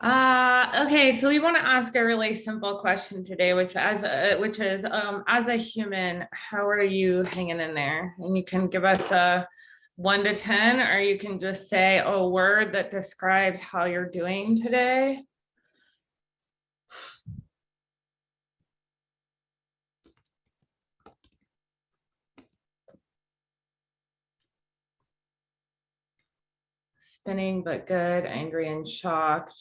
Okay, so we want to ask a really simple question today, which is, as a human, how are you hanging in there? And you can give us a 1 to 10, or you can just say a word that describes how you're doing today. Spinning, but good, angry and shocked,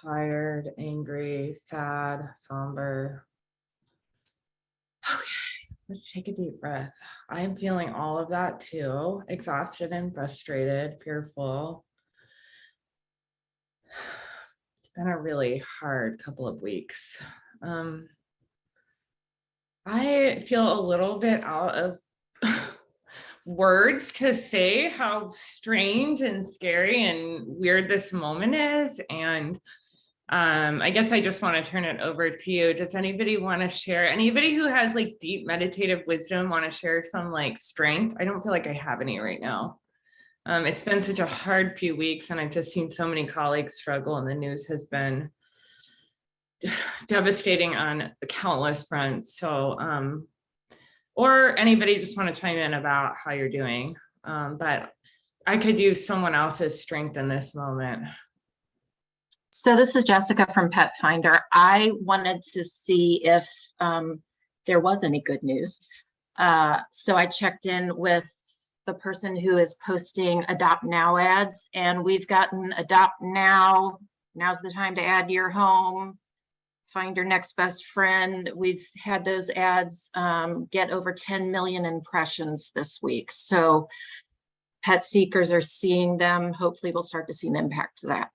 tired, angry, sad, somber. Okay, let's take a deep breath. I am feeling all of that too, exhausted and frustrated, fearful. It's been a really hard couple of weeks. I feel a little bit out of words to say how strange and scary and weird this moment is. And I guess I just want to turn it over to you. Does anybody want to share? Anybody who has like deep meditative wisdom want to share some like strength? I don't feel like I have any right now. It's been such a hard few weeks, and I've just seen so many colleagues struggle, and the news has been devastating on countless fronts. So, or anybody just want to chime in about how you're doing. But I could use someone else's strength in this moment. So this is Jessica from Pet Finder. I wanted to see if there was any good news. So I checked in with the person who is posting Adopt Now ads, and we've gotten Adopt Now, now's the time to add your home, find your next best friend. We've had those ads get over 10 million impressions this week. So pet seekers are seeing them. Hopefully we'll start to see an impact to that.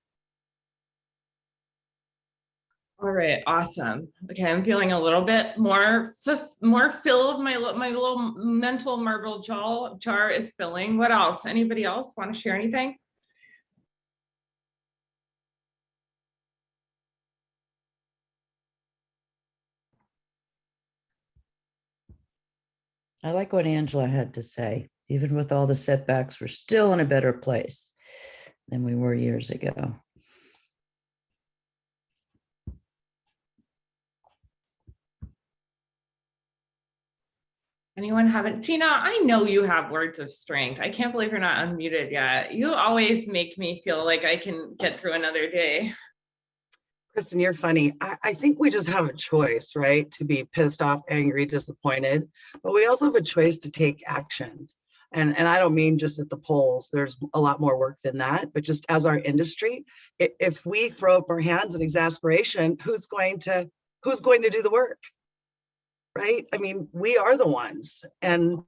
All right, awesome. Okay, I'm feeling a little bit more filled. My little mental marble jar is filling. What else? Anybody else want to share anything? I like what Angela had to say. Even with all the setbacks, we're still in a better place than we were years ago. Anyone haven't? Tina, I know you have words of strength. I can't believe you're not unmuted yet. You always make me feel like I can get through another day. Kristen, you're funny. I think we just have a choice, right? To be pissed off, angry, disappointed, but we also have a choice to take action. And I don't mean just at the polls, there's a lot more work than that, but just as our industry, if we throw up our hands in exasperation, who's going to do the work? Right? I mean, we are the ones. And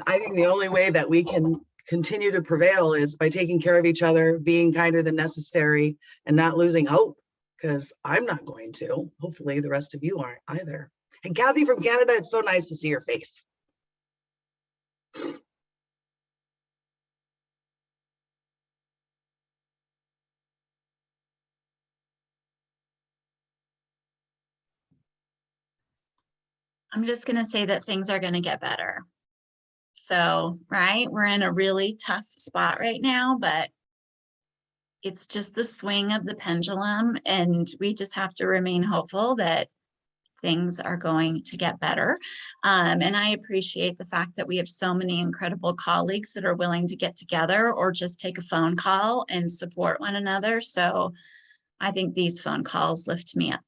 I think the only way that we can continue to prevail is by taking care of each other, being kinder than necessary, and not losing hope, because I'm not going to. Hopefully the rest of you aren't either. And Kathy from Canada, it's so nice to see your face. I'm just going to say that things are going to get better. So, right, we're in a really tough spot right now, but it's just the swing of the pendulum, and we just have to remain hopeful that things are going to get better. And I appreciate the fact that we have so many incredible colleagues that are willing to get together or just take a phone call and support one another. So I think these phone calls lift me up.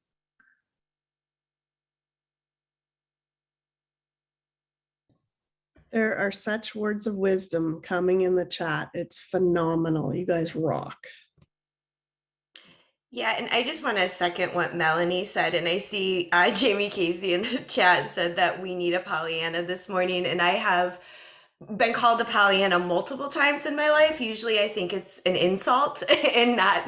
There are such words of wisdom coming in the chat. It's phenomenal. You guys rock. Yeah, and I just want to second what Melanie said. And I see Jamie Casey in the chat said that we need a Pollyanna this morning. And I have been called a Pollyanna multiple times in my life. Usually I think it's an insult and not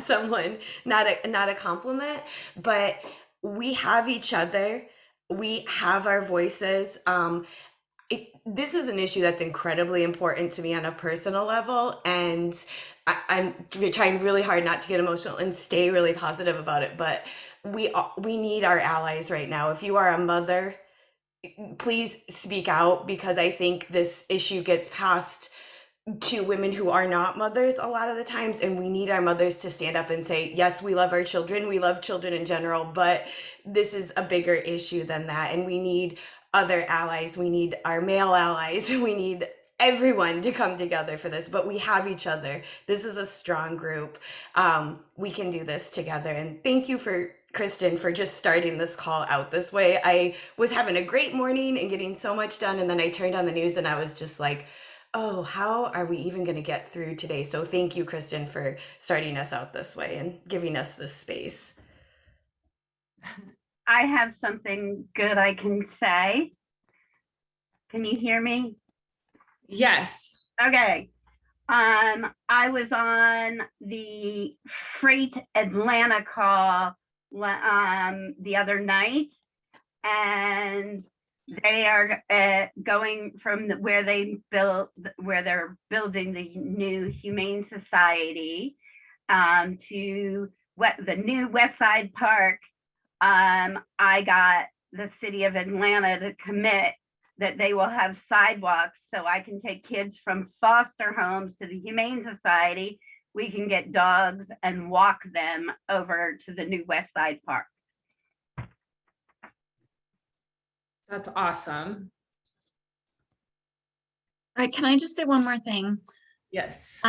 a compliment. But we have each other. We have our voices. This is an issue that's incredibly important to me on a personal level, and I'm trying really hard not to get emotional and stay really positive about it. But we need our allies right now. If you are a mother, please speak out, because I think this issue gets passed to women who are not mothers a lot of the times, and we need our mothers to stand up and say, yes, we love our children, we love children in general, but this is a bigger issue than that, and we need other allies, we need our male allies, we need everyone to come together for this, but we have each other. This is a strong group. We can do this together. And thank you for Kristen for just starting this call out this way. I was having a great morning and getting so much done, and then I turned on the news and I was just like, oh, how are we even going to get through today? So thank you, Kristen, for starting us out this way and giving us this space. I have something good I can say. Can you hear me? Yes. Okay. I was on the Freight Atlanta call the other night, and they are going from where they're building the new Humane Society to the new West Side Park. I got the city of Atlanta to commit that they will have sidewalks so I can take kids from foster homes to the Humane Society. We can get dogs and walk them over to the new West Side Park. That's awesome. All right, can I just say one more thing? Yes.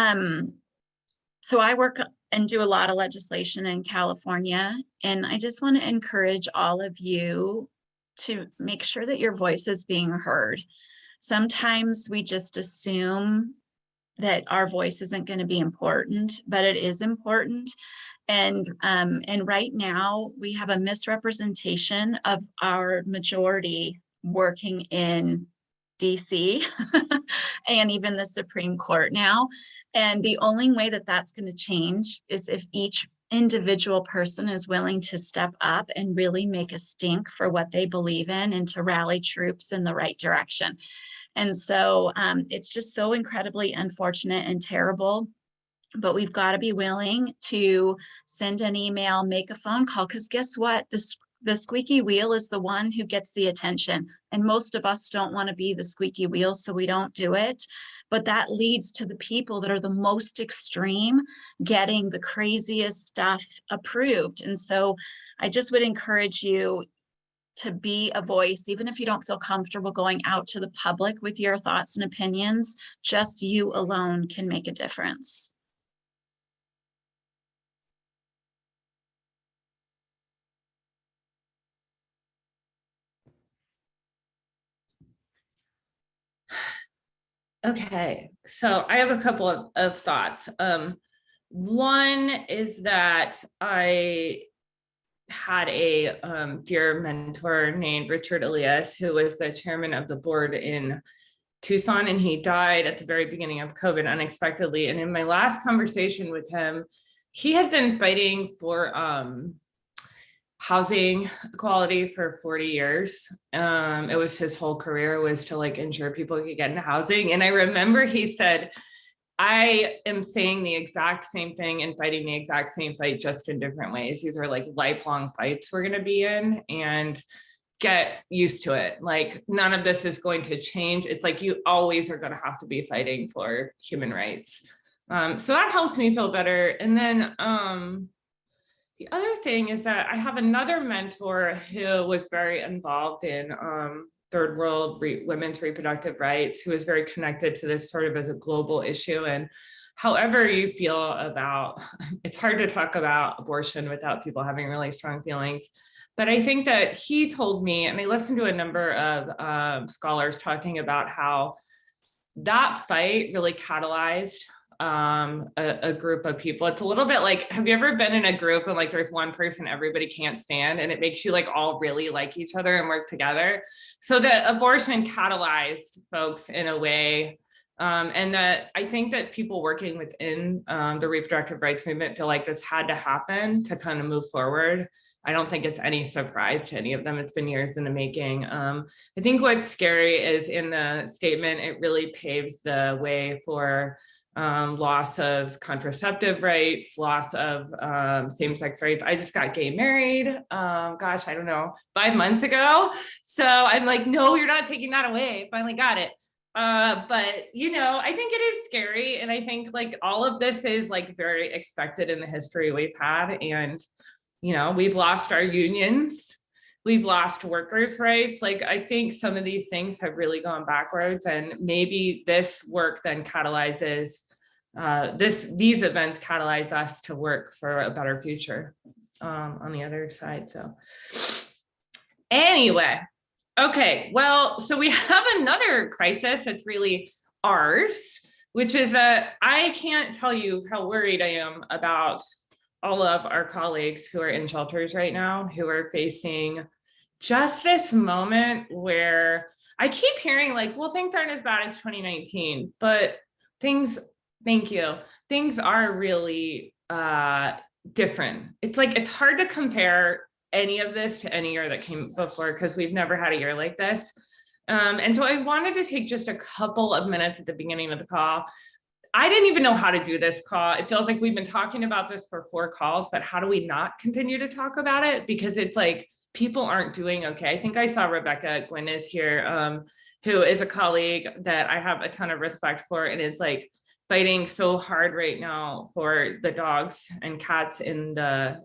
So I work and do a lot of legislation in California, and I just want to encourage all of you to make sure that your voice is being heard. Sometimes we just assume that our voice isn't going to be important, but it is important. And right now we have a misrepresentation of our majority working in DC and even the Supreme Court now. And the only way that that's going to change is if each individual person is willing to step up and really make a stink for what they believe in and to rally troops in the right direction. And so it's just so incredibly unfortunate and terrible. But we've got to be willing to send an email, make a phone call, because guess what? The squeaky wheel is the one who gets the attention. And most of us don't want to be the squeaky wheel, so we don't do it. But that leads to the people that are the most extreme getting the craziest stuff approved. And so I just would encourage you to be a voice, even if you don't feel comfortable going out to the public with your thoughts and opinions. Just you alone can make a difference. Okay, so I have a couple of thoughts. One is that I had a dear mentor named Richard Elias, who was the chairman of the board in Tucson, and he died at the very beginning of COVID unexpectedly. And in my last conversation with him, he had been fighting for housing equality for 40 years. It was his whole career was to like ensure people could get into housing. And I remember he said, I am saying the exact same thing and fighting the exact same fight, just in different ways. These are like lifelong fights we're going to be in, and get used to it. Like none of this is going to change. It's like you always are going to have to be fighting for human rights. So that helps me feel better. And then the other thing is that I have another mentor who was very involved in third world women's reproductive rights, who is very connected to this sort of as a global issue. And however you feel about, it's hard to talk about abortion without people having really strong feelings. But I think that he told me, and I listened to a number of scholars talking about how that fight really catalyzed a group of people. It's a little bit like, have you ever been in a group and like there's one person everybody can't stand, and it makes you like all really like each other and work together? So that abortion catalyzed folks in a way, and that I think that people working within the reproductive rights movement feel like this had to happen to kind of move forward. I don't think it's any surprise to any of them. It's been years in the making. I think what's scary is in the statement, it really paves the way for loss of contraceptive rights, loss of same-sex rights. I just got gay married, gosh, I don't know, 5 months ago. So I'm like, no, you're not taking that away. Finally got it. But you know, I think it is scary. And I think like all of this is like very expected in the history we've had. And, you know, we've lost our unions. We've lost workers' rights. Like, I think some of these things have really gone backwards, and maybe this work then catalyzes these events catalyze us to work for a better future on the other side. So anyway, okay, well, so we have another crisis that's really ours, which is that I can't tell you how worried I am about all of our colleagues who are in shelters right now, who are facing just this moment where I keep hearing like, well, things aren't as bad as 2019, but things, thank you, things are really different. It's like, it's hard to compare any of this to any year that came before, because we've never had a year like this. And so I wanted to take just a couple of minutes at the beginning of the call. I didn't even know how to do this call. It feels like we've been talking about this for 4 calls, but how do we not continue to talk about it? Because it's like, people aren't doing okay. I think I saw Rebecca Gwynn is here, who is a colleague that I have a ton of respect for, and is like fighting so hard right now for the dogs and cats in the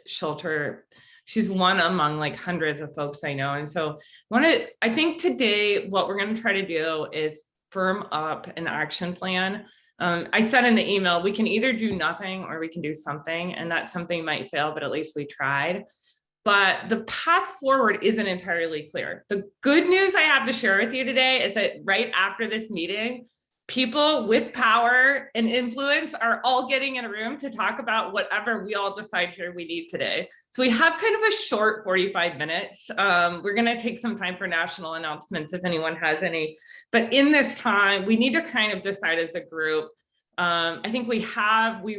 shelter. She's one among like hundreds of folks I know. And so I think today what we're going to try to do is firm up an action plan. I said in the email, we can either do nothing or we can do something, and that something might fail, but at least we tried. But the path forward isn't entirely clear. The good news I have to share with you today is that right after this meeting, people with power and influence are all getting in a room to talk about whatever we all decide here we need today. So we have kind of a short 45 minutes. We're going to take some time for national announcements if anyone has any. But in this time, we need to kind of decide as a group. I think we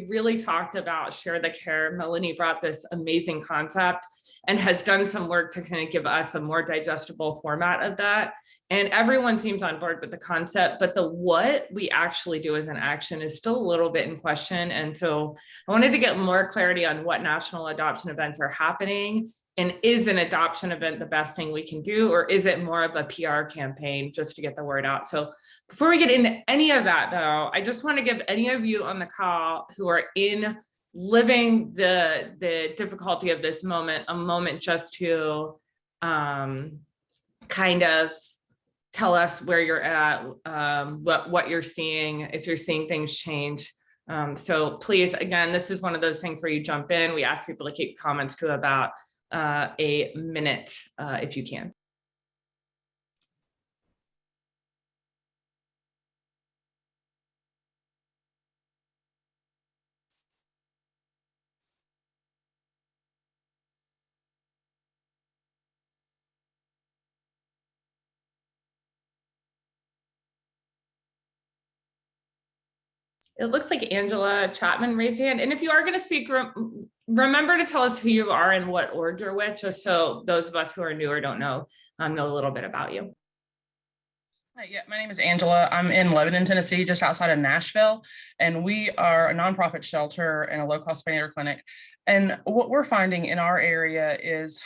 really talked about share the care. Melanie brought this amazing concept and has done some work to kind of give us a more digestible format of that. And everyone seems on board with the concept, but the what we actually do as an action is still a little bit in question. And so I wanted to get more clarity on what national adoption events are happening. And is an adoption event the best thing we can do, or is it more of a PR campaign just to get the word out? So before we get into any of that though, I just want to give any of you on the call who are living the difficulty of this moment, a moment just to kind of tell us where you're at, what you're seeing, if you're seeing things change. So please, again, this is one of those things where you jump in. We ask people to keep comments to about a minute if you can. It looks like Angela Chapman raised her hand. And if you are going to speak, remember to tell us who you are and what org you're with, just so those of us who are new or don't know a little bit about you. Hi, yeah, my name is Angela. I'm in Lebanon, Tennessee, just outside of Nashville. And we are a nonprofit shelter and a low-cost prenatal clinic. And what we're finding in our area is,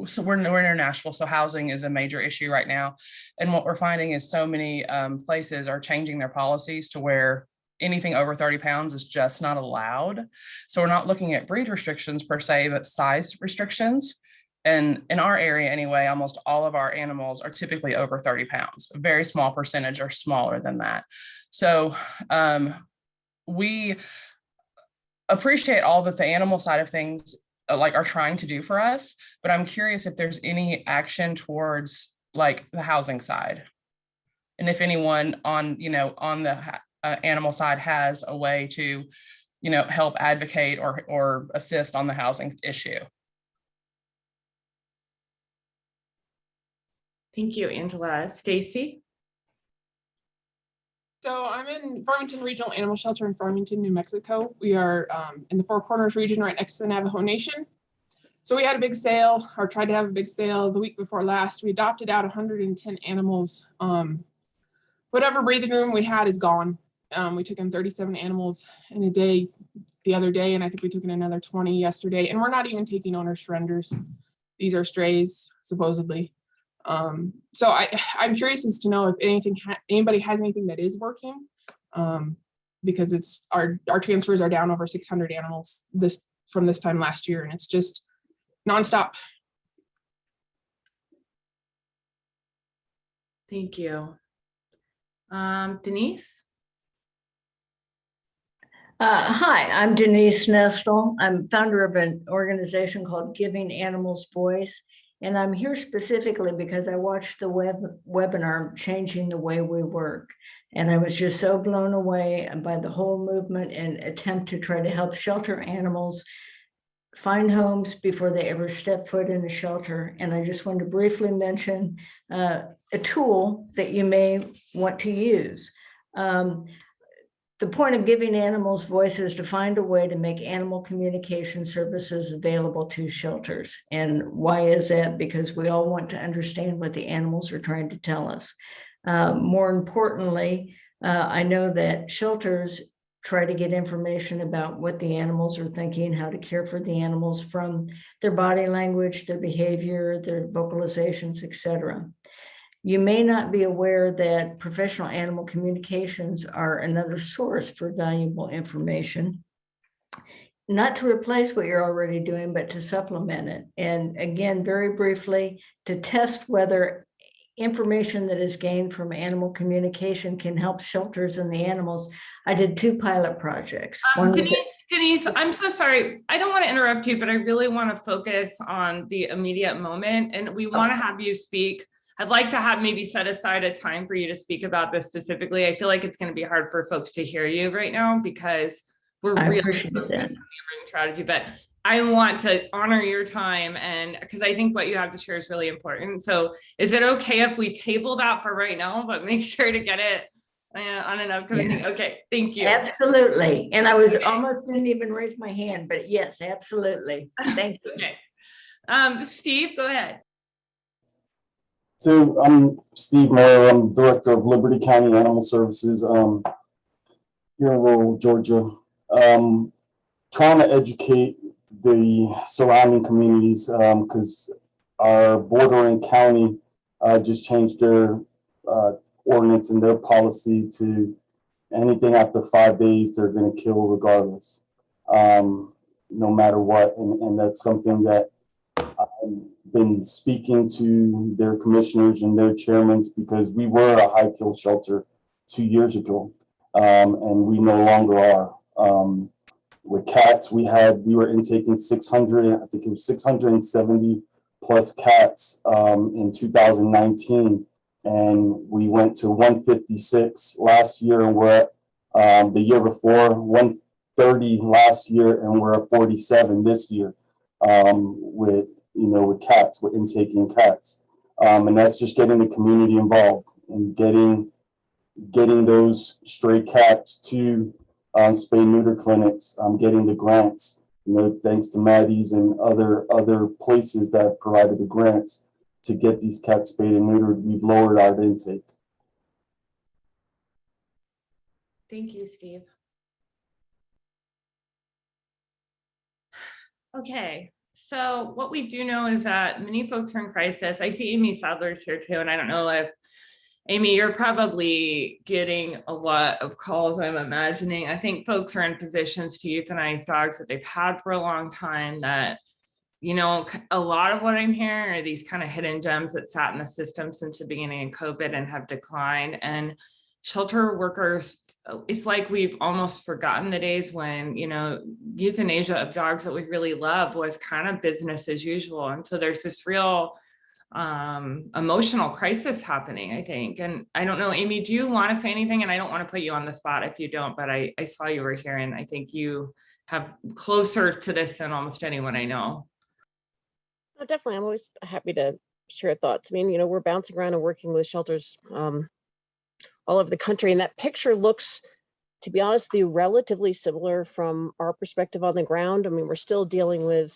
so we're near Nashville, so housing is a major issue right now. And what we're finding is so many places are changing their policies to where anything over 30 pounds is just not allowed. So we're not looking at breed restrictions per se, but size restrictions. And in our area anyway, almost all of our animals are typically over 30 pounds. A very small percentage are smaller than that. So we appreciate all that the animal side of things like are trying to do for us, but I'm curious if there's any action towards like the housing side. And if anyone on the animal side has a way to, help advocate or assist on the housing issue. Thank you, Angela. Stacy? So I'm in Farmington Regional Animal Shelter in Farmington, New Mexico. We are in the Four Corners region right next to the Navajo Nation. So we had a big sale, or tried to have a big sale the week before last. We adopted out 110 animals. Whatever breathing room we had is gone. We took in 37 animals in a day the other day, and I think we took in another 20 yesterday. And we're not even taking owner surrenders. These are strays, supposedly. So I'm curious as to know if anybody has anything that is working, because it's our transfers are down over 600 animals from this time last year, and it's just nonstop. Thank you. Denise? Hi, I'm Denise Nestle. I'm founder of an organization called Giving Animals Voice. And I'm here specifically because I watched the webinar Changing the Way We Work. And I was just so blown away by the whole movement and attempt to try to help shelter animals find homes before they ever step foot in a shelter. And I just wanted to briefly mention a tool that you may want to use. The point of Giving Animals Voice is to find a way to make animal communication services available to shelters. And why is that? Because we all want to understand what the animals are trying to tell us. More importantly, I know that shelters try to get information about what the animals are thinking, how to care for the animals from their body language, their behavior, their vocalizations, etc. You may not be aware that professional animal communications are another source for valuable information, not to replace what you're already doing, but to supplement it. And again, very briefly, to test whether information that is gained from animal communication can help shelters and the animals. I did 2 pilot projects. Denise, I'm so sorry. I don't want to interrupt you, but I really want to focus on the immediate moment, and we want to have you speak. I'd like to have maybe set aside a time for you to speak about this specifically. I feel like it's going to be hard for folks to hear you right now because we're really focused on the strategy, but I want to honor your time, and because I think what you have to share is really important. So is it okay if we table that for right now, but make sure to get it on an upcoming thing? Okay, thank you. Absolutely. And I was almost didn't even raise my hand, but yes, absolutely. Thank you. Okay. Steve, go ahead. So I'm Steve Moyer. I'm Director of Liberty County Animal Services here in rural Georgia. Trying to educate the surrounding communities because our bordering county just changed their ordinance and their policy to anything after 5 days they're going to kill regardless, no matter what. And that's something that been speaking to their commissioners and their chairmen because we were a high kill shelter 2 years ago, and we no longer are. With cats, we were intaking 600, I think it was 670 plus cats in 2019, and we went to 156 last year, and we're at the year before 130 last year, and we're at 47 this year with cats, with intaking cats. And that's just getting the community involved and getting those stray cats to spay neuter clinics, getting the grants, thanks to Maddie's and other places that provided the grants to get these cats spayed and neutered. We've lowered our intake. Thank you, Steve. Okay. So what we do know is that many folks are in crisis. I see Amy Sadler's here too, and I don't know if, Amy, you're probably getting a lot of calls, I'm imagining. I think folks are in positions to euthanize dogs that they've had for a long time that, a lot of what I'm hearing are these kind of hidden gems that sat in the system since the beginning of COVID and have declined. And shelter workers, it's like we've almost forgotten the days when, euthanasia of dogs that we really love was kind of business as usual. And so there's this real emotional crisis happening, I think. And I don't know, Amy, do you want to say anything? And I don't want to put you on the spot if you don't, but I saw you were here and I think you have closer to this than almost anyone I know. Oh, definitely. I'm always happy to share thoughts. I mean, we're bouncing around and working with shelters all over the country. And that picture looks, to be honest with you, relatively similar from our perspective on the ground. I mean, we're still dealing with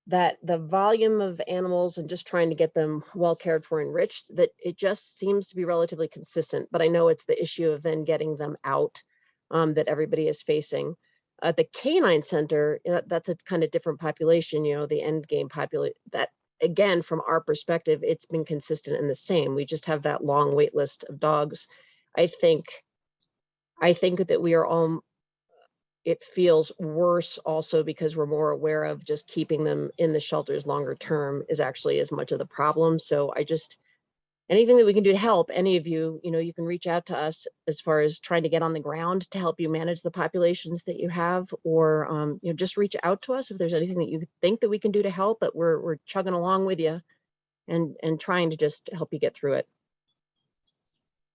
the volume of animals and just trying to get them well cared for, enriched, that it just seems to be relatively consistent. But I know it's the issue of then getting them out that everybody is facing. At the canine center, that's a kind of different population, the end game population, that again, from our perspective, it's been consistent and the same. We just have that long wait list of dogs. I think that we are all, it feels worse also because we're more aware of just keeping them in the shelters longer term is actually as much of the problem. So I just, anything that we can do to help any of you, you can reach out to us as far as trying to get on the ground to help you manage the populations that you have, or just reach out to us if there's anything that you think that we can do to help. But we're chugging along with you and trying to just help you get through it.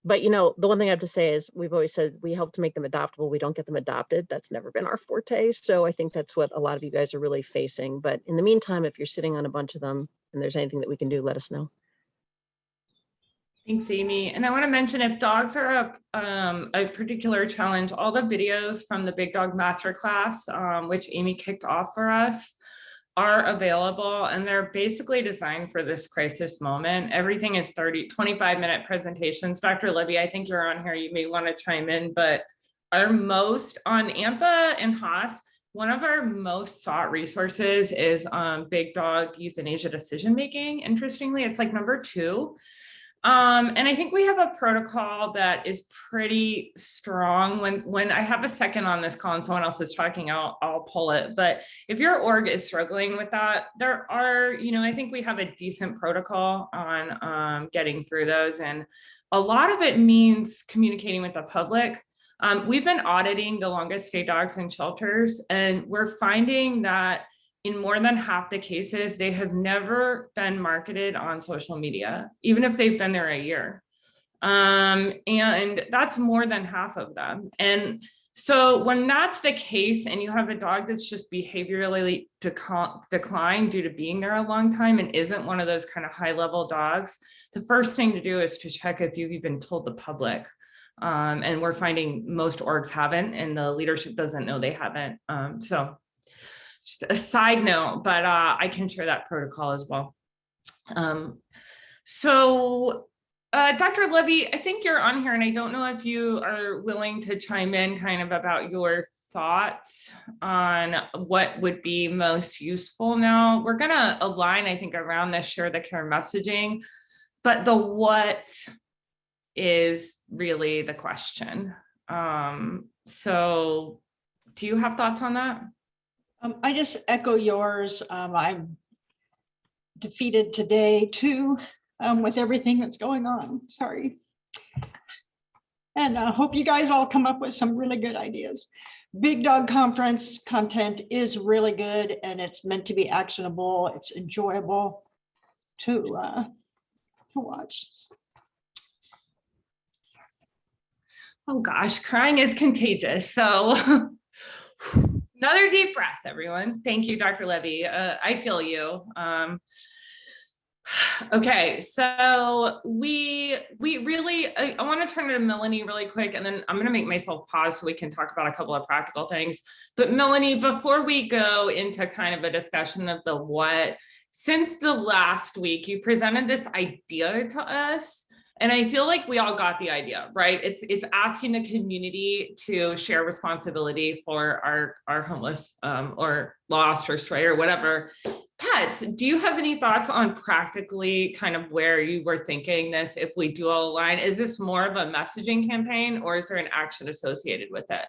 But the one thing I have to say is we've always said we help to make them adoptable. We don't get them adopted. That's never been our forte. So I think that's what a lot of you guys are really facing. But in the meantime, if you're sitting on a bunch of them and there's anything that we can do, let us know. Thanks, Amy. And I want to mention, if dogs are a particular challenge, all the videos from the Big Dog Masterclass, which Amy kicked off for us, are available, and they're basically designed for this crisis moment. Everything is 25-minute presentations. Dr. Libby, I think you're on here. You may want to chime in, but our most on AMPA and Haas, one of our most sought resources is Big Dog Euthanasia Decision-Making. Interestingly, it's like number 2. And I think we have a protocol that is pretty strong. When I have a second on this call and someone else is talking, I'll pull it. But if your org is struggling with that, there are, I think we have a decent protocol on getting through those. And a lot of it means communicating with the public. We've been auditing the longest stay dogs in shelters, and we're finding that in more than half the cases, they have never been marketed on social media, even if they've been there a year. And that's more than half of them. And so when that's the case, and you have a dog that's just behaviorally declined due to being there a long time and isn't one of those kind of high-level dogs, the first thing to do is to check if you've even told the public. And we're finding most orgs haven't, and the leadership doesn't know they haven't. So just a side note, but I can share that protocol as well. Dr. Levy, I think you're on here, and I don't know if you are willing to chime in kind of about your thoughts on what would be most useful now. We're going to align, I think, around this share the care messaging, but the what is really the question. So do you have thoughts on that? I just echo yours. I'm defeated today too, with everything that's going on. Sorry. And I hope you guys all come up with some really good ideas. Big Dog Conference content is really good, and it's meant to be actionable. It's enjoyable to watch. Oh gosh, crying is contagious. So another deep breath, everyone. Thank you, Dr. Levy. I feel you. Okay, so we really, I want to turn to Melanie really quick, and then I'm going to make myself pause so we can talk about a couple of practical things. But Melanie, before we go into kind of a discussion of the what, since the last week, you presented this idea to us. And I feel like we all got the idea, right? It's asking the community to share responsibility for our homeless or lost or stray or whatever pets. Do you have any thoughts on practically kind of where you were thinking this if we do all align? Is this more of a messaging campaign, or is there an action associated with it?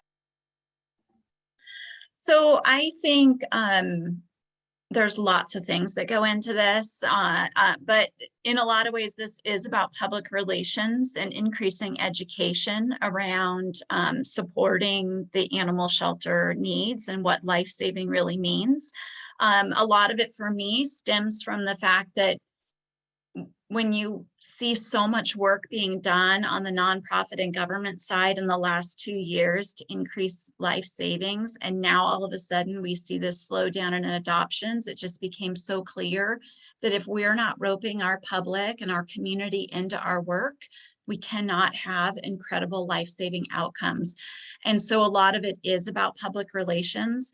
So I think there's lots of things that go into this, but in a lot of ways, this is about public relations and increasing education around supporting the animal shelter needs and what life-saving really means. A lot of it for me stems from the fact that when you see so much work being done on the nonprofit and government side in the last 2 years to increase life savings, and now all of a sudden we see this slowdown in adoptions, it just became so clear that if we're not roping our public and our community into our work, we cannot have incredible life-saving outcomes. And so a lot of it is about public relations.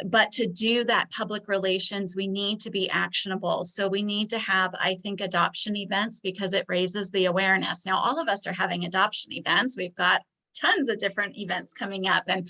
But to do that public relations, we need to be actionable. So we need to have, I think, adoption events because it raises the awareness. Now, all of us are having adoption events. We've got tons of different events coming up. And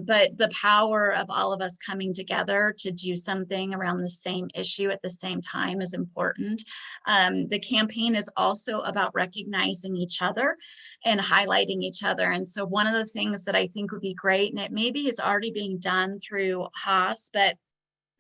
but the power of all of us coming together to do something around the same issue at the same time is important. The campaign is also about recognizing each other and highlighting each other. And so one of the things that I think would be great, and it maybe is already being done through Haas, but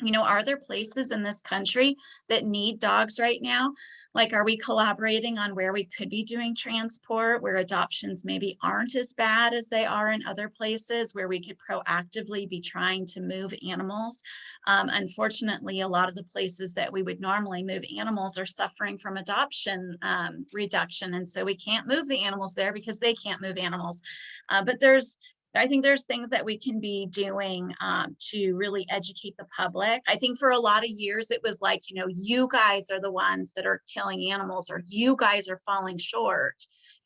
you know, are there places in this country that need dogs right now? Like, are we collaborating on where we could be doing transport, where adoptions maybe aren't as bad as they are in other places, where we could proactively be trying to move animals? Unfortunately, a lot of the places that we would normally move animals are suffering from adoption reduction. And so we can't move the animals there because they can't move animals. But I think there's things that we can be doing to really educate the public. I think for a lot of years, it was like, you know, you guys are the ones that are killing animals, or you guys are falling short.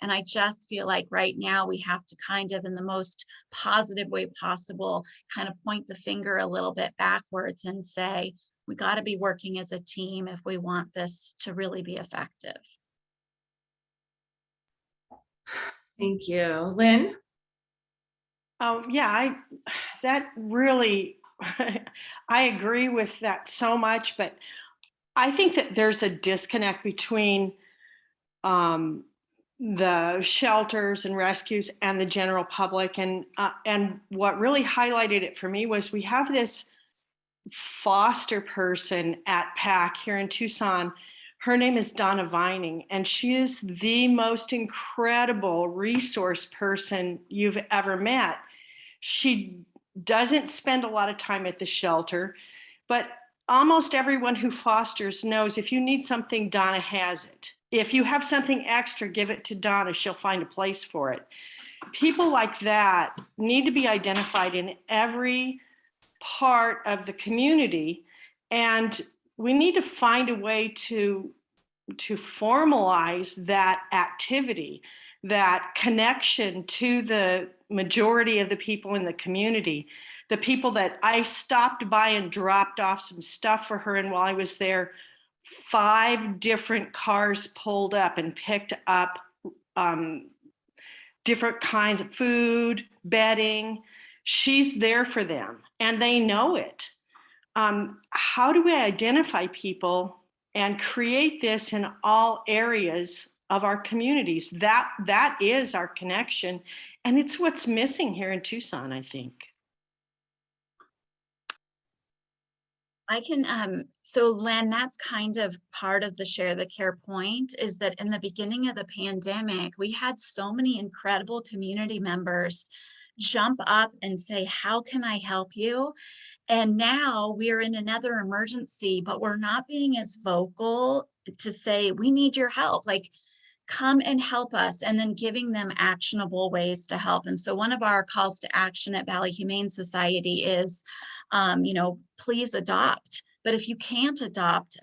And I just feel like right now we have to kind of, in the most positive way possible, kind of point the finger a little bit backwards and say, we got to be working as a team if we want this to really be effective. Thank you. Lynn? Yeah, that really, I agree with that so much, but I think that there's a disconnect between the shelters and rescues and the general public. And what really highlighted it for me was we have this foster person at PAC here in Tucson. Her name is Donna Vining, and she is the most incredible resource person you've ever met. She doesn't spend a lot of time at the shelter, but almost everyone who fosters knows if you need something, Donna has it. If you have something extra, give it to Donna. She'll find a place for it. People like that need to be identified in every part of the community, and we need to find a way to formalize that activity, that connection to the majority of the people in the community. The people that I stopped by and dropped off some stuff for her, and while I was there, 5 different cars pulled up and picked up different kinds of food, bedding. She's there for them, and they know it. How do we identify people and create this in all areas of our communities? That is our connection, and it's what's missing here in Tucson, I think. I can, so Len, that's kind of part of the Share the Care point, is that in the beginning of the pandemic, we had so many incredible community members jump up and say, how can I help you? And now we're in another emergency, but we're not being as vocal to say, we need your help. Like, come and help us, and then giving them actionable ways to help. And so one of our calls to action at Valley Humane Society is, you know, please adopt. But if you can't adopt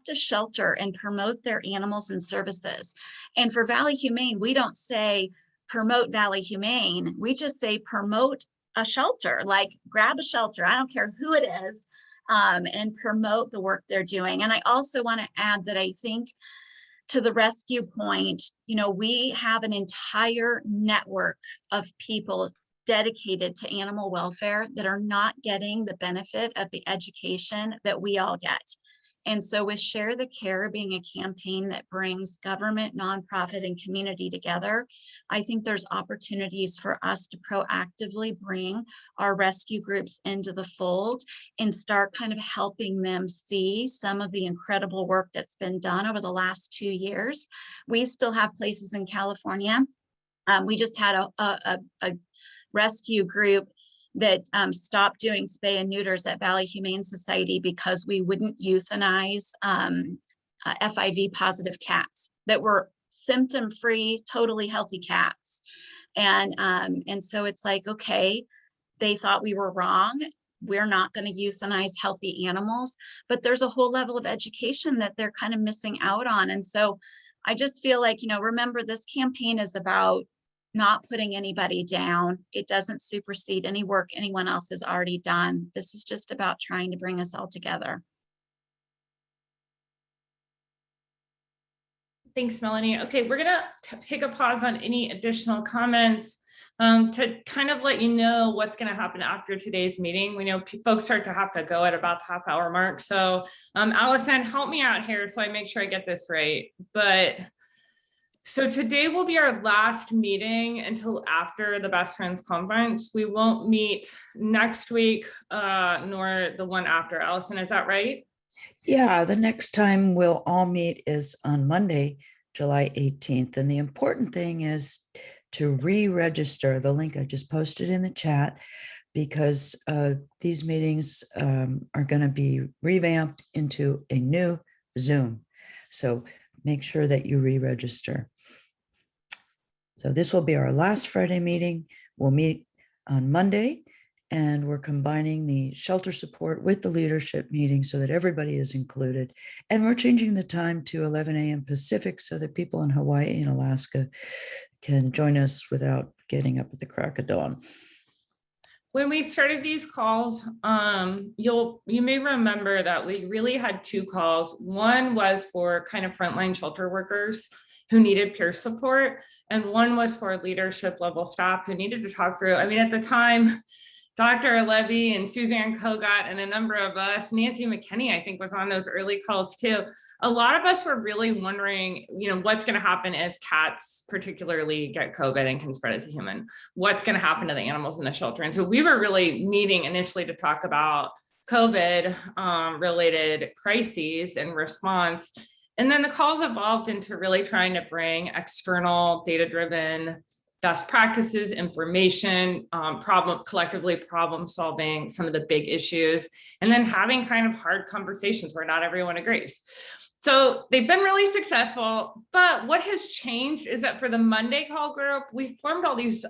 a shelter and promote their animals and services. And for Valley Humane, we don't say promote Valley Humane. We just say promote a shelter, like grab a shelter. I don't care who it is, and promote the work they're doing. And I also want to add that I think, to the rescue point, you know, we have an entire network of people dedicated to animal welfare that are not getting the benefit of the education that we all get. And so with Share the Care being a campaign that brings government, nonprofit, and community together, I think there's opportunities for us to proactively bring our rescue groups into the fold and start kind of helping them see some of the incredible work that's been done over the last 2 years. We still have places in California. We just had a rescue group that stopped doing spay and neuters at Valley Humane Society because we wouldn't euthanize FIV positive cats that were symptom-free, totally healthy cats. And so it's like, okay, they thought we were wrong. We're not going to euthanize healthy animals, but there's a whole level of education that they're kind of missing out on. And so I just feel like, you know, remember, this campaign is about not putting anybody down. It doesn't supersede any work anyone else has already done. This is just about trying to bring us all together. Thanks, Melanie. Okay, we're gonna take a pause on any additional comments. to kind of let you know what's going to happen after today's meeting. We know folks start to have to go at about the half-hour mark. So Allison, help me out here so I make sure I get this right. But so today will be our last meeting until after the Best Friends Conference. We won't meet next week, nor the one after. Allison, is that right? Yeah, the next time we'll all meet is on Monday, July 18th. And the important thing is to re-register. The link I just posted in the chat, because these meetings are going to be revamped into a new Zoom. So make sure that you re-register. So this will be our last Friday meeting. We'll meet on Monday, and we're combining the shelter support with the leadership meeting so that everybody is included. And we're changing the time to 11 a.m. Pacific so that people in Hawaii and Alaska can join us without getting up at the crack of dawn. When we started these calls, you may remember that we really had two calls. One was for kind of frontline shelter workers who needed peer support, and one was for leadership level staff who needed to talk through. I mean, at the time, Dr. Levy and Suzanne Kogat and a number of us, Nancy McKinney, I think, was on those early calls too. A lot of us were really wondering, what's going to happen if cats particularly get COVID and can spread it to human? What's going to happen to the animals in the shelter? And so we were really meeting initially to talk about COVID related crises and response. And then the calls evolved into really trying to bring external data-driven best practices, information, collectively problem solving some of the big issues, and then having kind of hard conversations where not everyone agrees. So they've been really successful, but what has changed is that for the Monday call group, we formed all these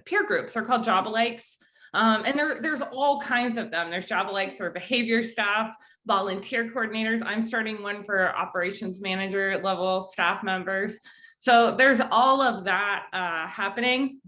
peer groups. They're called job alikes. And there's all kinds of them. There's job alikes for behavior staff, volunteer coordinators. I'm starting one for operations manager level staff members. So there's all of that happening.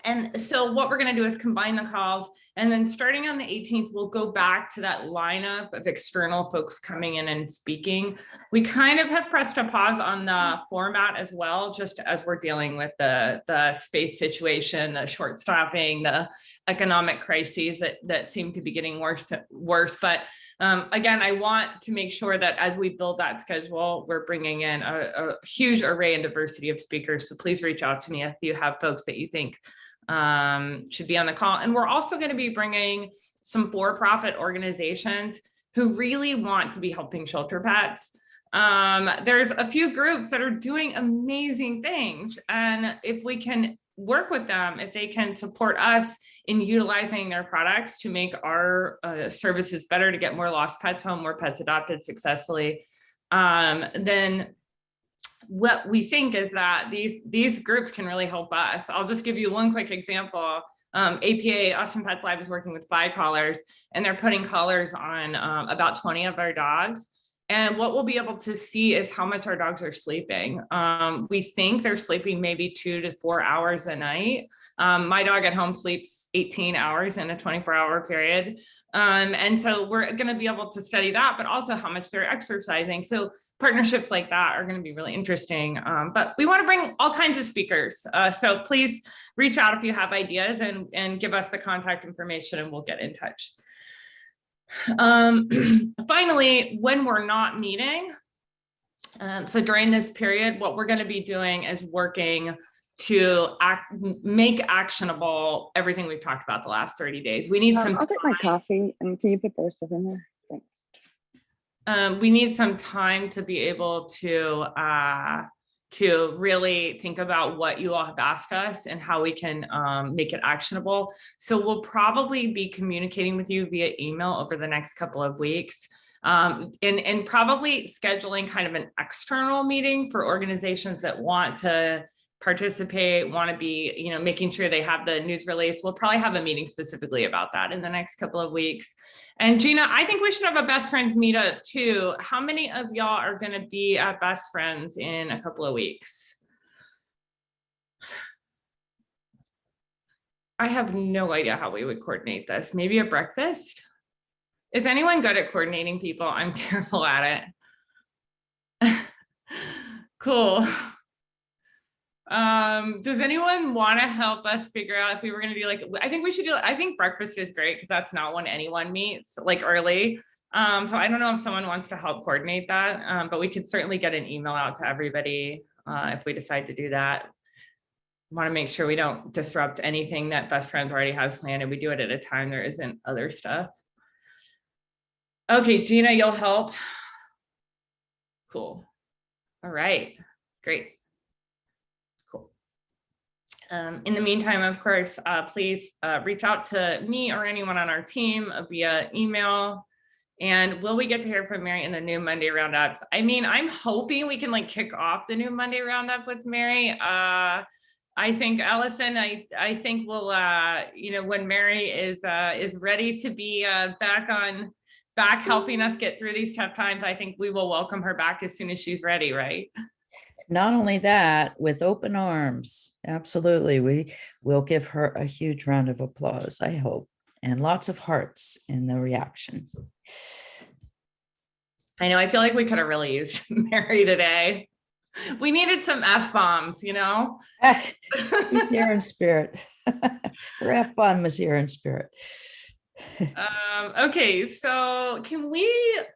And so what we're going to do is combine the calls, and then starting on the 18th, we'll go back to that lineup of external folks coming in and speaking. We kind of have pressed a pause on the format as well, just as we're dealing with the space situation, the short staffing, the economic crises that seem to be getting worse. But again, I want to make sure that as we build that schedule, we're bringing in a huge array and diversity of speakers. So please reach out to me if you have folks that you think should be on the call. And we're also going to be bringing some for-profit organizations who really want to be helping shelter pets. There's a few groups that are doing amazing things. And if we can work with them, if they can support us in utilizing their products to make our services better, to get more lost pets home, more pets adopted successfully, then what we think is that these groups can really help us. I'll just give you one quick example. APA, Austin Pets Live, is working with Fly Collars, and they're putting collars on about 20 of our dogs. And what we'll be able to see is how much our dogs are sleeping. We think they're sleeping maybe 2 to 4 hours a night. My dog at home sleeps 18 hours in a 24-hour period. And so we're going to be able to study that, but also how much they're exercising. So partnerships like that are going to be really interesting. But we want to bring all kinds of speakers. So please reach out if you have ideas and give us the contact information, and we'll get in touch. Finally, when we're not meeting, so during this period, what we're going to be doing is working to make actionable everything we've talked about the last 30 days. We need some I'll get my coffee, and can you put their stuff in there? Thanks. We need some time to be able to really think about what you all have asked us and how we can make it actionable. So we'll probably be communicating with you via email over the next couple of weeks. And probably scheduling kind of an external meeting for organizations that want to participate, want to be, making sure they have the news release. We'll probably have a meeting specifically about that in the next couple of weeks. And Gina, I think we should have a Best Friends meetup too. How many of y'all are going to be at Best Friends in a couple of weeks? I have no idea how we would coordinate this. Maybe a breakfast? Is anyone good at coordinating people? I'm terrible at it. Cool. Does anyone want to help us figure out if we were going to do like, I think we should do, I think breakfast is great because that's not when anyone meets, like early. So I don't know if someone wants to help coordinate that, but we could certainly get an email out to everybody if we decide to do that. Want to make sure we don't disrupt anything that Best Friends already has planned, and we do it at a time there isn't other stuff. Okay, Gina, you'll help. Cool. All right, great. Cool. In the meantime, of course, please reach out to me or anyone on our team via email. And will we get to hear from Mary in the new Monday roundups? I mean, I'm hoping we can like kick off the new Monday roundup with Mary. I think Allison, I think we'll, you know, when Mary is ready to be back helping us get through these tough times, I think we will welcome her back as soon as she's ready, right? Not only that, with open arms, absolutely. We will give her a huge round of applause, I hope, and lots of hearts in the reaction. I know, I feel like we could have really used Mary today. We needed some F-bombs, you know? He's here in spirit. Her F-bomb was here in spirit. Okay, so can we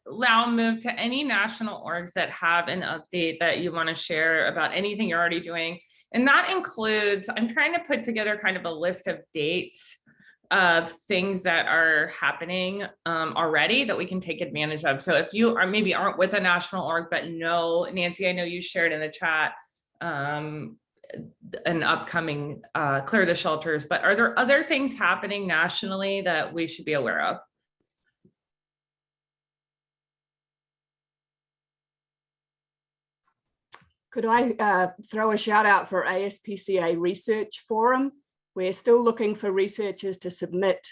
now move to any national orgs that have an update that you want to share about anything you're already doing? And that includes, I'm trying to put together kind of a list of dates of things that are happening already that we can take advantage of. So if you are maybe aren't with a national org, but know, Nancy, I know you shared in the chat an upcoming Clear the Shelters, but are there other things happening nationally that we should be aware of? Could I throw a shout out for ASPCA Research Forum? We're still looking for researchers to submit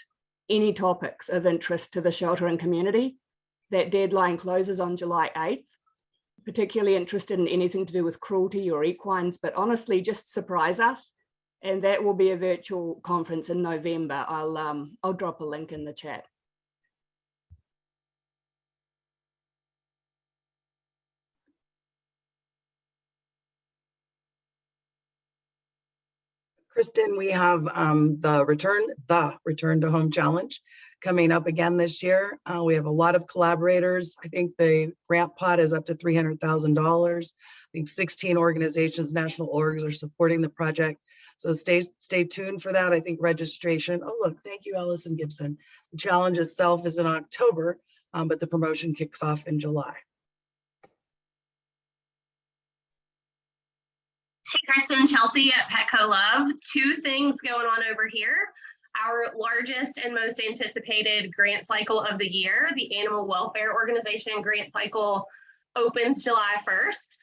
any topics of interest to the sheltering community. That deadline closes on July 8th. Particularly interested in anything to do with cruelty or equines, but honestly, just surprise us. And that will be a virtual conference in November. I'll drop a link in the chat. Kristen, we have the Return to Home Challenge coming up again this year. We have a lot of collaborators. I think the grant pot is up to $300,000. I think 16 organizations, national orgs, are supporting the project. So stay tuned for that. I think registration. Oh, look, thank you, Allison Gibson. The challenge itself is in October, but the promotion kicks off in July. Hey, Kristen, Chelsea at Petco Love. Two things going on over here. Our largest and most anticipated grant cycle of the year, the Animal Welfare Organization grant cycle, opens July 1st.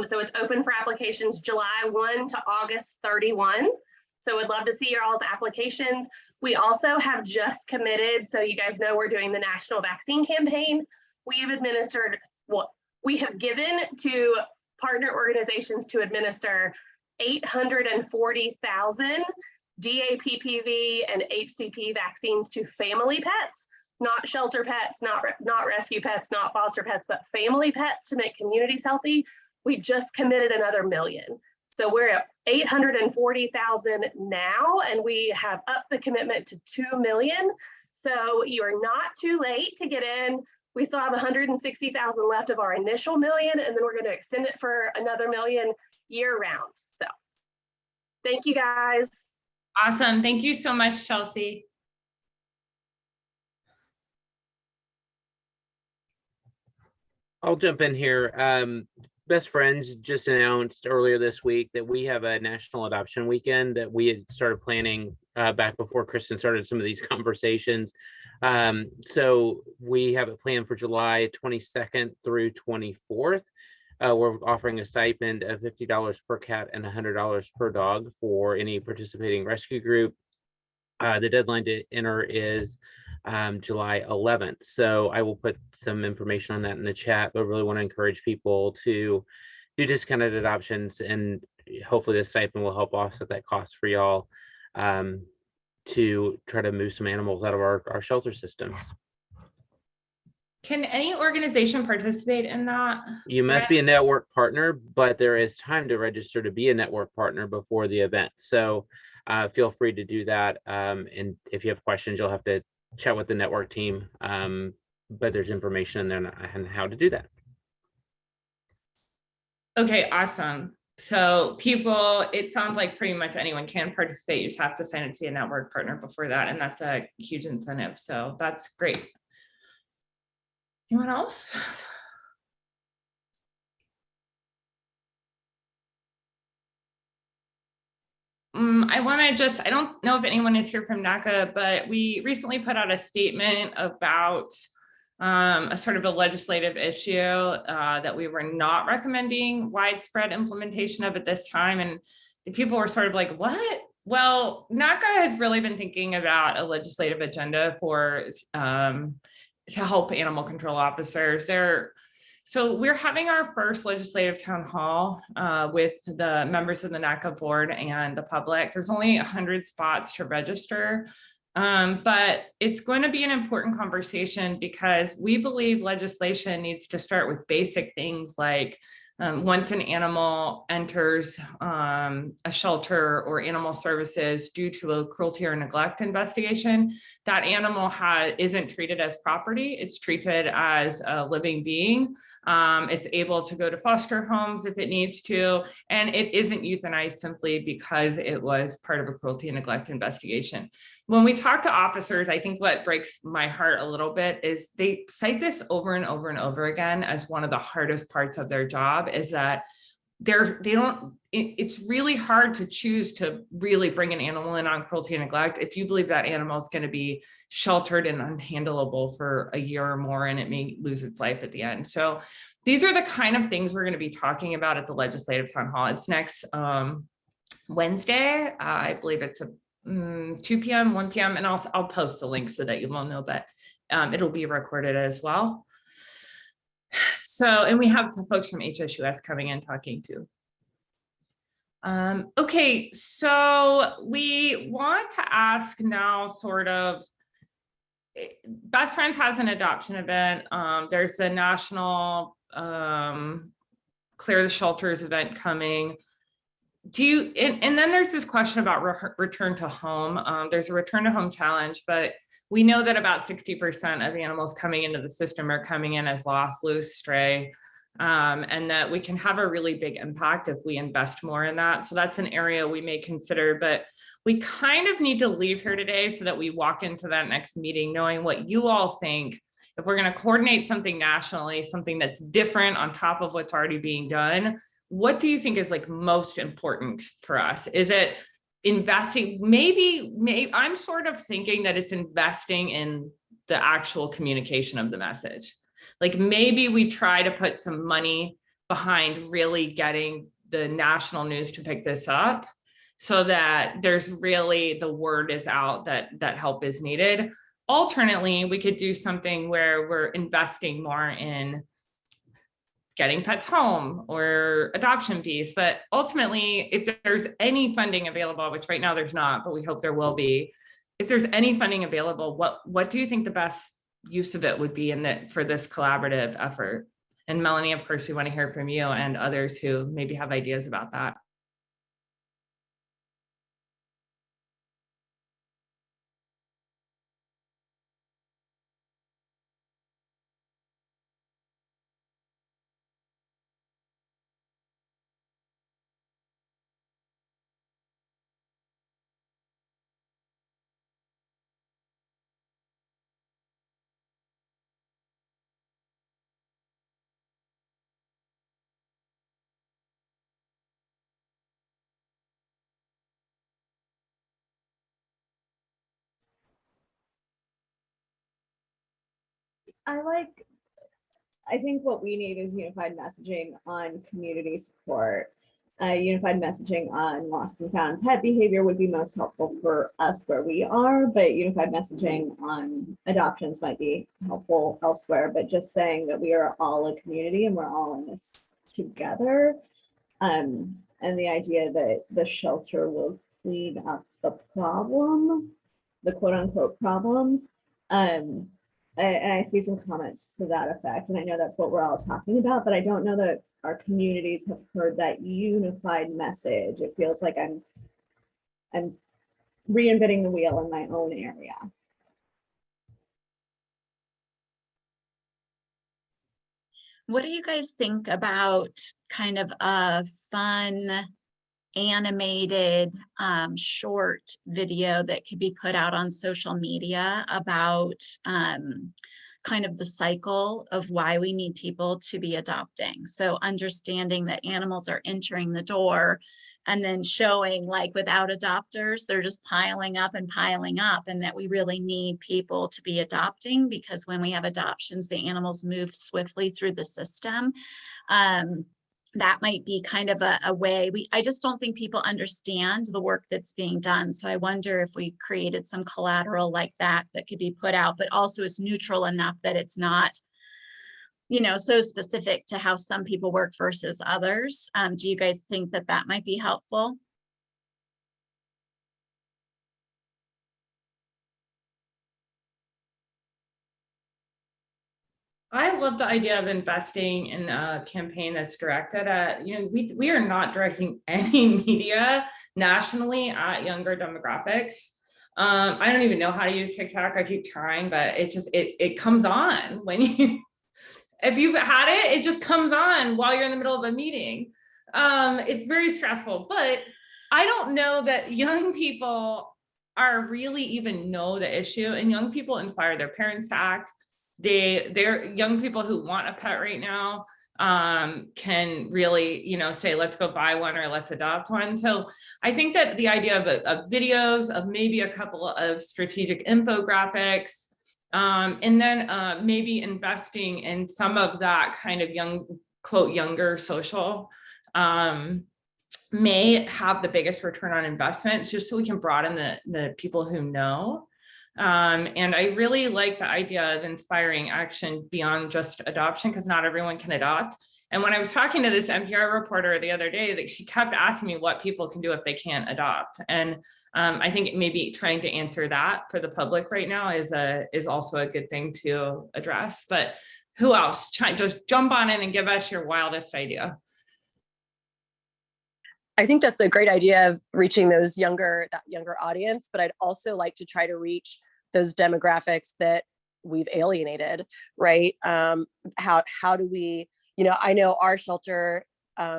So it's open for applications July 1 to August 31. So we'd love to see your all's applications. We also have just committed, so you guys know we're doing the national vaccine campaign. We have administered, well, we have given to partner organizations to administer 840,000 DAPPV and HCP vaccines to family pets, not shelter pets, not rescue pets, not foster pets, but family pets to make communities healthy. We just committed another million. So we're at 840,000 now, and we have upped the commitment to 2 million. So you are not too late to get in. We still have 160,000 left of our initial million, and then we're going to extend it for another million year round. So thank you guys. Awesome. Thank you so much, Chelsea. I'll jump in here. Best Friends just announced earlier this week that we have a national adoption weekend that we had started planning back before Kristen started some of these conversations. So we have it planned for July 22nd through 24th. We're offering a stipend of $50 per cat and $100 per dog for any participating rescue group. The deadline to enter is July 11th. So I will put some information on that in the chat, but really want to encourage people to do discounted adoptions, and hopefully the stipend will help offset that cost for y'all to try to move some animals out of our shelter systems. Can any organization participate in that? You must be a network partner, but there is time to register to be a network partner before the event. So feel free to do that. And if you have questions, you'll have to chat with the network team. But there's information in there on how to do that. Okay, awesome. So people, it sounds like pretty much anyone can participate. You just have to sign up to be a network partner before that. And that's a huge incentive. So that's great. Anyone else? I want to just, I don't know if anyone is here from NACA, but we recently put out a statement about a sort of a legislative issue that we were not recommending widespread implementation of at this time. And the people were sort of like, what? Well, NACA has really been thinking about a legislative agenda for to help animal control officers. So we're having our first legislative town hall with the members of the NACA board and the public. There's only 100 spots to register, but it's going to be an important conversation because we believe legislation needs to start with basic things like once an animal enters a shelter or animal services due to a cruelty or neglect investigation, that animal isn't treated as property, it's treated as a living being. It's able to go to foster homes if it needs to, and it isn't euthanized simply because it was part of a cruelty and neglect investigation. When we talk to officers, I think what breaks my heart a little bit is they cite this over and over and over again as one of the hardest parts of their job is that it's really hard to choose to really bring an animal in on cruelty and neglect if you believe that animal is going to be sheltered and unhandleable for a year or more and it may lose its life at the end. So these are the kind of things we're going to be talking about at the legislative town hall. It's next Wednesday. I believe it's 2 p.m., 1 p.m. and I'll post the link so that you will know that it'll be recorded as well. So, and we have the folks from HSUS coming in talking too. Okay, so we want to ask now sort of, Best Friends has an adoption event. There's the national Clear the Shelters event coming. And then there's this question about return to home. There's a return to home challenge, but we know that about 60% of animals coming into the system are coming in as lost, loose, stray, and that we can have a really big impact if we invest more in that. So that's an area we may consider, but we kind of need to leave here today so that we walk into that next meeting knowing what you all think. If we're going to coordinate something nationally, something that's different on top of what's already being done, what do you think is like most important for us? Is it investing? Maybe I'm sort of thinking that it's investing in the actual communication of the message. Like maybe we try to put some money behind really getting the national news to pick this up so that there's really the word is out that help is needed. Alternately, we could do something where we're investing more in getting pets home or adoption fees. But ultimately, if there's any funding available, which right now there's not, but we hope there will be, if there's any funding available, what do you think the best use of it would be for this collaborative effort? And Melanie, of course, we want to hear from you and others who maybe have ideas about that. I think what we need is unified messaging on community support. Unified messaging on lost and found pet behavior would be most helpful for us where we are, but unified messaging on adoptions might be helpful elsewhere. But just saying that we are all a community and we're all in this together. And the idea that the shelter will clean up the problem, the quote unquote problem, and I see some comments to that effect, and I know that's what we're all talking about, but I don't know that our communities have heard that unified message. It feels like I'm reinventing the wheel in my own area. What do you guys think about kind of a fun animated short video that could be put out on social media about kind of the cycle of why we need people to be adopting? So understanding that animals are entering the door and then showing, like, without adopters, they're just piling up, and that we really need people to be adopting, because when we have adoptions, the animals move swiftly through the system. That might be kind of a way. I just don't think people understand the work that's being done. So I wonder if we created some collateral like that could be put out, but also is neutral enough that it's not, you know, so specific to how some people work versus others. Do you guys think that that might be helpful? I love the idea of investing in a campaign that's directed at, you know, we are not directing any media nationally at younger demographics. I don't even know how to use TikTok. I keep trying, but it comes on when you, if you've had it, it just comes on while you're in the middle of a meeting. It's very stressful, but I don't know that young people are really even know the issue, and young people inspire their parents to act. They're young people who want a pet right now can really, you know, say, let's go buy one or let's adopt one. So I think that the idea of videos, of maybe a couple of strategic infographics, and then maybe investing in some of that kind of younger social may have the biggest return on investment, just so we can broaden the people who know. And I really like the idea of inspiring action beyond just adoption, because not everyone can adopt. And when I was talking to this NPR reporter the other day, that she kept asking me what people can do if they can't adopt. And I think maybe trying to answer that for the public right now is also a good thing to address. But who else? Just jump on in and give us your wildest idea. I think that's a great idea of reaching that younger audience, but I'd also like to try to reach those demographics that we've alienated, right? How do we, you know, I know our shelter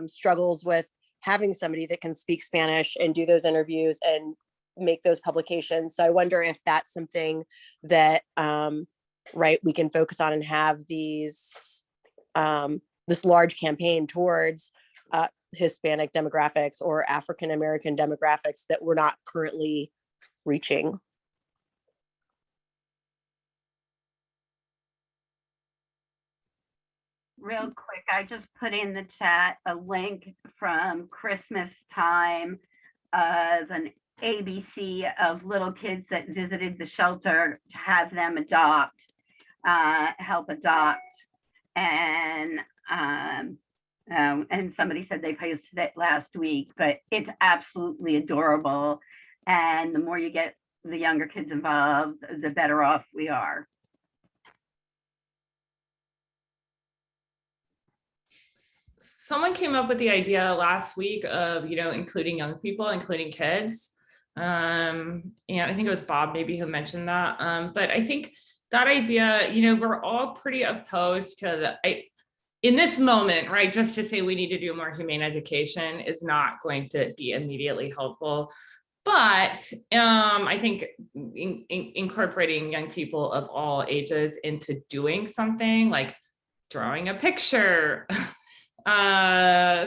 struggles with having somebody that can speak Spanish and do those interviews and make those publications. So I wonder if that's something that, right, we can focus on and have this large campaign towards Hispanic demographics or African American demographics that we're not currently reaching. Real quick, I just put in the chat a link from Christmas time of an ABC of little kids that visited the shelter to have them help adopt. And somebody said they posted it last week, but it's absolutely adorable. And the more you get the younger kids involved, the better off we are. Someone came up with the idea last week of, you know, including young people, including kids. And I think it was Bob maybe who mentioned that. But I think that idea, you know, we're all pretty opposed to in this moment, right? Just to say we need to do more humane education is not going to be immediately helpful. But I think incorporating young people of all ages into doing something like drawing a picture,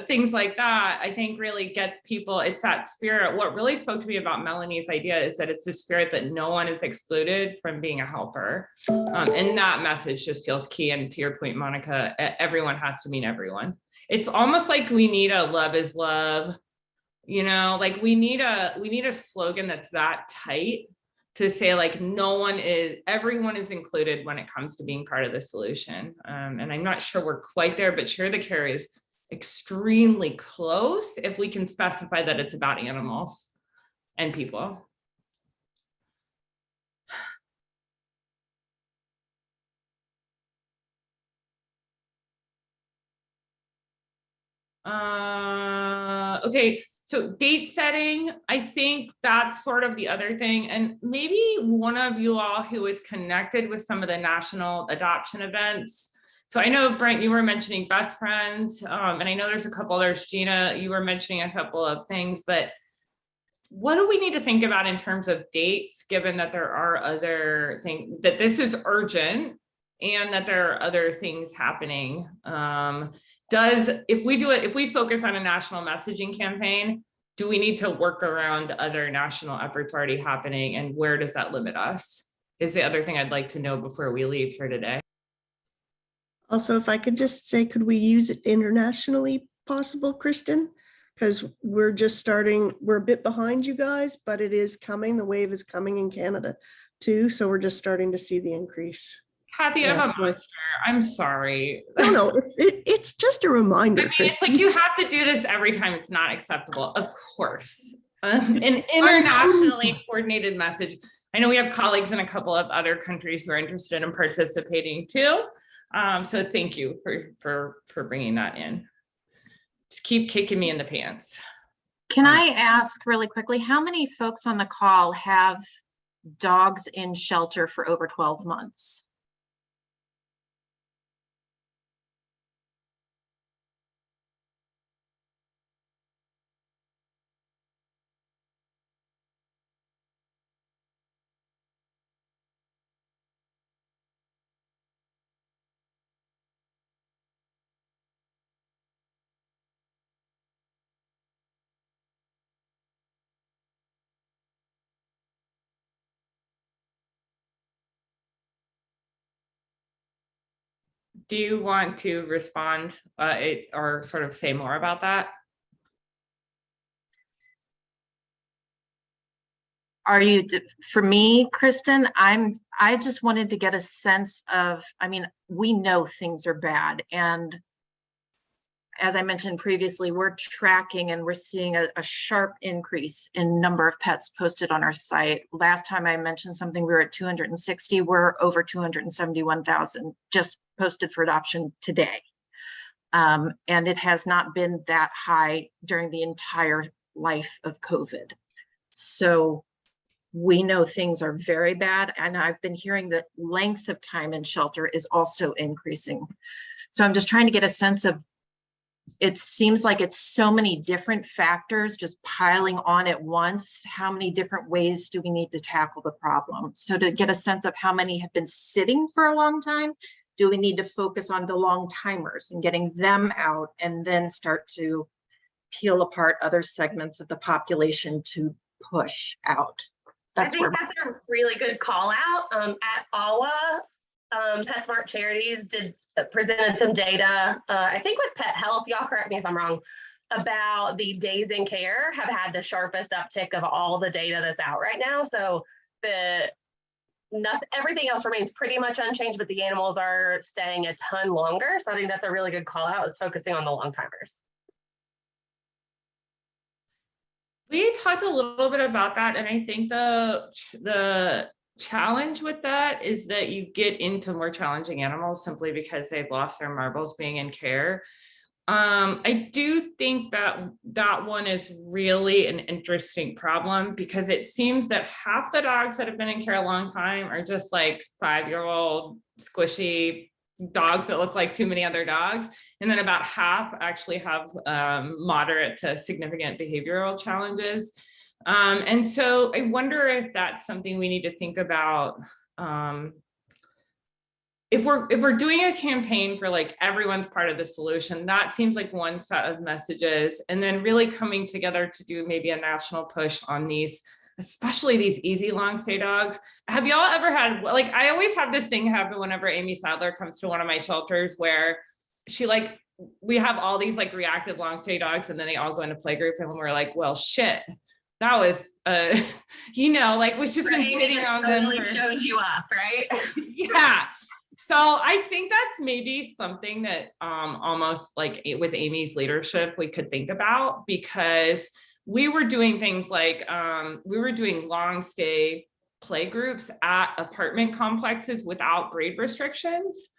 things like that, I think really gets people, it's that spirit. What really spoke to me about Melanie's idea is that it's the spirit that no one is excluded from being a helper. And that message just feels key. And to your point, Monica, everyone has to mean everyone. It's almost like we need a love is love, you know, like we need a slogan that's that tight to say, like, everyone is included when it comes to being part of the solution. And I'm not sure we're quite there, but Share the Care is extremely close if we can specify that it's about animals and people. Okay, so date setting, I think that's sort of the other thing. And maybe one of you all who is connected with some of the national adoption events. So I know, Brent, you were mentioning Best Friends, and I know there's a couple others. Gina, you were mentioning a couple of things, but what do we need to think about in terms of dates, given that there are other things, that this is urgent and that there are other things happening? If we focus on a national messaging campaign, do we need to work around other national efforts already happening, and where does that limit us? Is the other thing I'd like to know before we leave here today. Also, if I could just say, could we use it internationally possible, Kristen? Because we're just starting, we're a bit behind you guys, but it is coming. The wave is coming in Canada too. So we're just starting to see the increase. Kathy, I'm a monster. I'm sorry. No, it's just a reminder. I mean, it's like you have to do this every time it's not acceptable, of course. An internationally coordinated message. I know we have colleagues in a couple of other countries who are interested in participating too. So thank you for bringing that in. Just keep kicking me in the pants. Can I ask really quickly, how many folks on the call have dogs in shelter for over 12 months? Do you want to respond or sort of say more about that? Are you, for me, Kristen, I just wanted to get a sense of, I mean, we know things are bad. And as I mentioned previously, we're tracking and we're seeing a sharp increase in number of pets posted on our site. Last time I mentioned something, we were at 260, we're over 271,000 just posted for adoption today. And it has not been that high during the entire life of COVID. So we know things are very bad. And I've been hearing that length of time in shelter is also increasing. So I'm just trying to get a sense of, it seems like it's so many different factors just piling on at once. How many different ways do we need to tackle the problem? So to get a sense of how many have been sitting for a long time, do we need to focus on the long timers and getting them out and then start to peel apart other segments of the population to push out? I think that's a really good call out. At AWA, PetSmart Charities presented some data, I think with Pet Health, y'all correct me if I'm wrong, about the days in care have had the sharpest uptick of all the data that's out right now. So everything else remains pretty much unchanged, but the animals are staying a ton longer. So I think that's a really good call out, is focusing on the long timers. We talked a little bit about that, and I think the challenge with that is that you get into more challenging animals simply because they've lost their marbles being in care. I do think that one is really an interesting problem, because it seems that half the dogs that have been in care a long time are just like 5-year-old squishy dogs that look like too many other dogs. And then about half actually have moderate to significant behavioral challenges. And so I wonder if that's something we need to think about. If we're doing a campaign for like everyone's part of the solution, that seems like one set of messages, and then really coming together to do maybe a national push on these, especially these easy long stay dogs. Have y'all ever had, like, I always have this thing happen whenever Amy Sadler comes to one of my shelters, where we have all these like reactive long stay dogs, and then they all go into playgroup, and we're like, well, shit, that was, like, was just been sitting on them. Totally shows you up, right? Yeah. So I think that's maybe something that almost like with Amy's leadership, we could think about, because we were doing things like we were doing long stay play groups at apartment complexes without grade restrictions.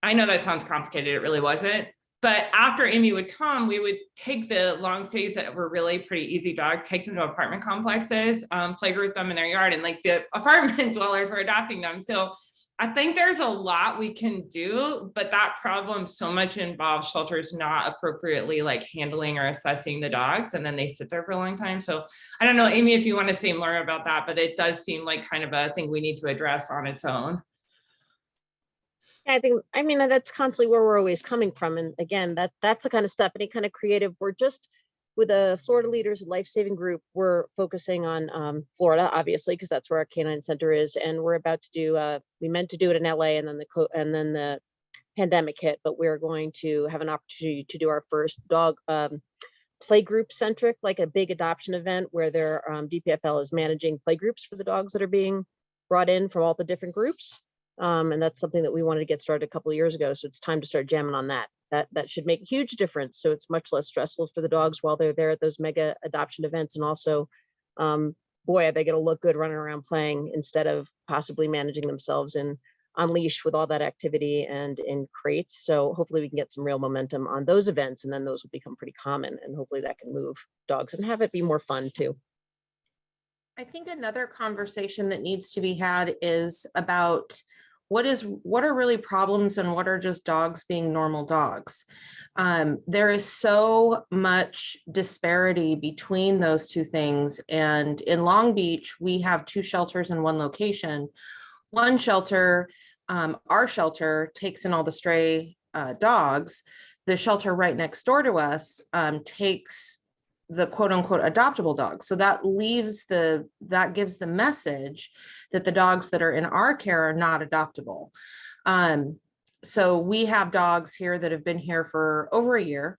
I know that sounds complicated. It really wasn't. But after Amy would come, we would take the long stays that were really pretty easy dogs, take them to apartment complexes, playgroup them in their yard, and like the apartment dwellers were adopting them. So I think there's a lot we can do, but that problem so much involves shelters not appropriately like handling or assessing the dogs, and then they sit there for a long time. So I don't know, Amy, if you want to say more about that, but it does seem like kind of a thing we need to address on its own. I think, I mean, that's constantly where we're always coming from. And again, that's the kind of stuff, any kind of creative, we're just with the Florida Leaders Life-Saving Group, we're focusing on Florida, obviously, because that's where our canine center is. And we're about to do, we meant to do it in LA, and then the pandemic hit, but we're going to have an opportunity to do our first dog play group centric, like a big adoption event where their DPFL is managing play groups for the dogs that are being brought in from all the different groups. And that's something that we wanted to get started a couple of years ago. So it's time to start jamming on that. That should make a huge difference. So it's much less stressful for the dogs while they're there at those mega adoption events. And also, boy, are they going to look good running around playing instead of possibly managing themselves in on leash with all that activity and in crates. So hopefully we can get some real momentum on those events, and then those will become pretty common, and hopefully that can move dogs and have it be more fun too. I think another conversation that needs to be had is about what are really problems and what are just dogs being normal dogs. There is so much disparity between those two things. And in Long Beach, we have 2 shelters in one location. One shelter, our shelter, takes in all the stray dogs. The shelter right next door to us takes the quote unquote adoptable dogs. So that gives the message that the dogs that are in our care are not adoptable. So we have dogs here that have been here for over a year.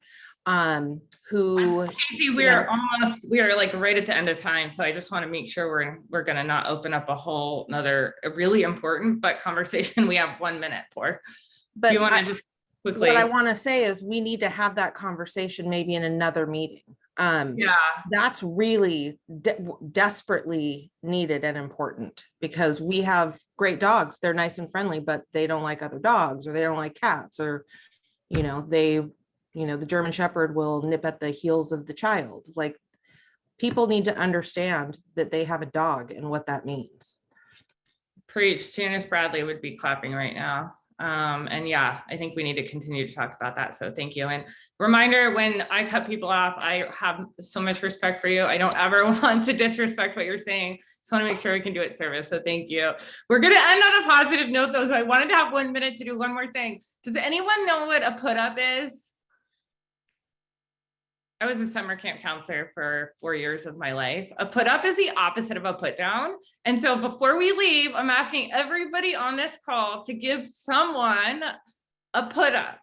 Who Stacey, we are like right at the end of time. So I just want to make sure we're going to not open up a whole another really important but conversation we have 1 minute for. But do you want to just quickly? What I want to say is we need to have that conversation maybe in another meeting. Yeah, that's really desperately needed and important, because we have great dogs. They're nice and friendly, but they don't like other dogs, or they don't like cats, or, the German Shepherd will nip at the heels of the child. Like, people need to understand that they have a dog and what that means. Preach. Janice Bradley would be clapping right now. And yeah, I think we need to continue to talk about that. So thank you. And reminder, when I cut people off, I have so much respect for you. I don't ever want to disrespect what you're saying. Just want to make sure we can do it service. So thank you. We're going to end on a positive note though. So I wanted to have 1 minute to do one more thing. Does anyone know what a put up is? I was a summer camp counselor for 4 years of my life. A put up is the opposite of a put down. And so before we leave, I'm asking everybody on this call to give someone a put up.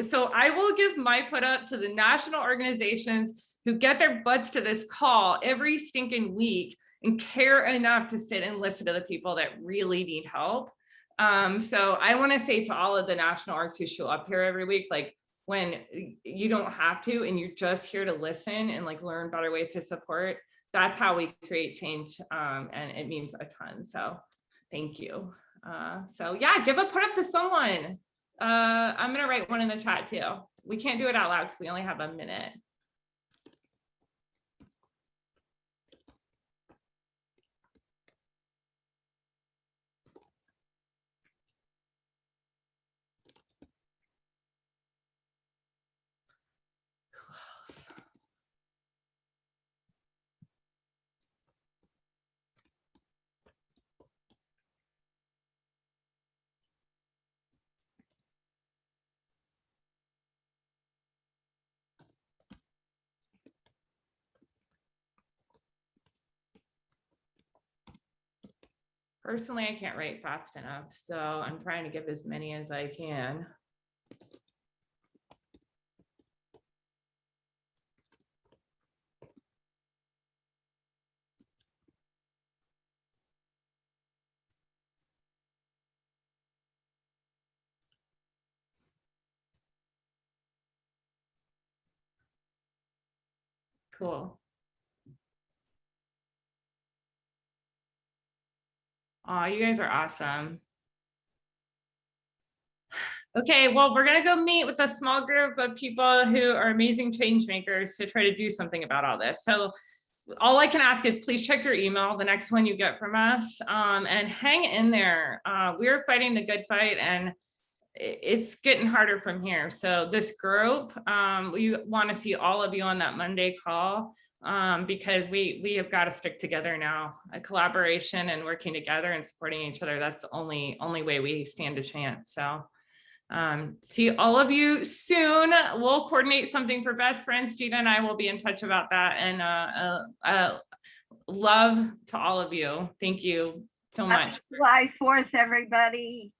So I will give my put up to the national organizations who get their butts to this call every stinking week and care enough to sit and listen to the people that really need help. So I want to say to all of the national orgs who show up here every week, like, when you don't have to and you're just here to listen and like learn better ways to support, that's how we create change, and it means a ton. So thank you. So yeah, give a put up to someone. I'm gonna write one in the chat too. We can't do it out loud because we only have a minute. Personally, I can't write fast enough, so I'm trying to give as many as I can. Cool. Oh, you guys are awesome. Okay, well, we're gonna go meet with a small group of people who are amazing change makers to try to do something about all this. So all I can ask is please check your email, the next one you get from us, and hang in there. We're fighting the good fight, and it's getting harder from here. So this group, we want to see all of you on that Monday call, because we have got to stick together now. A collaboration and working together and supporting each other, that's the only way we stand a chance. So see all of you soon. We'll coordinate something for best friends. Gina and I will be in touch about that. And love to all of you. Thank you so much. July 4th, everybody.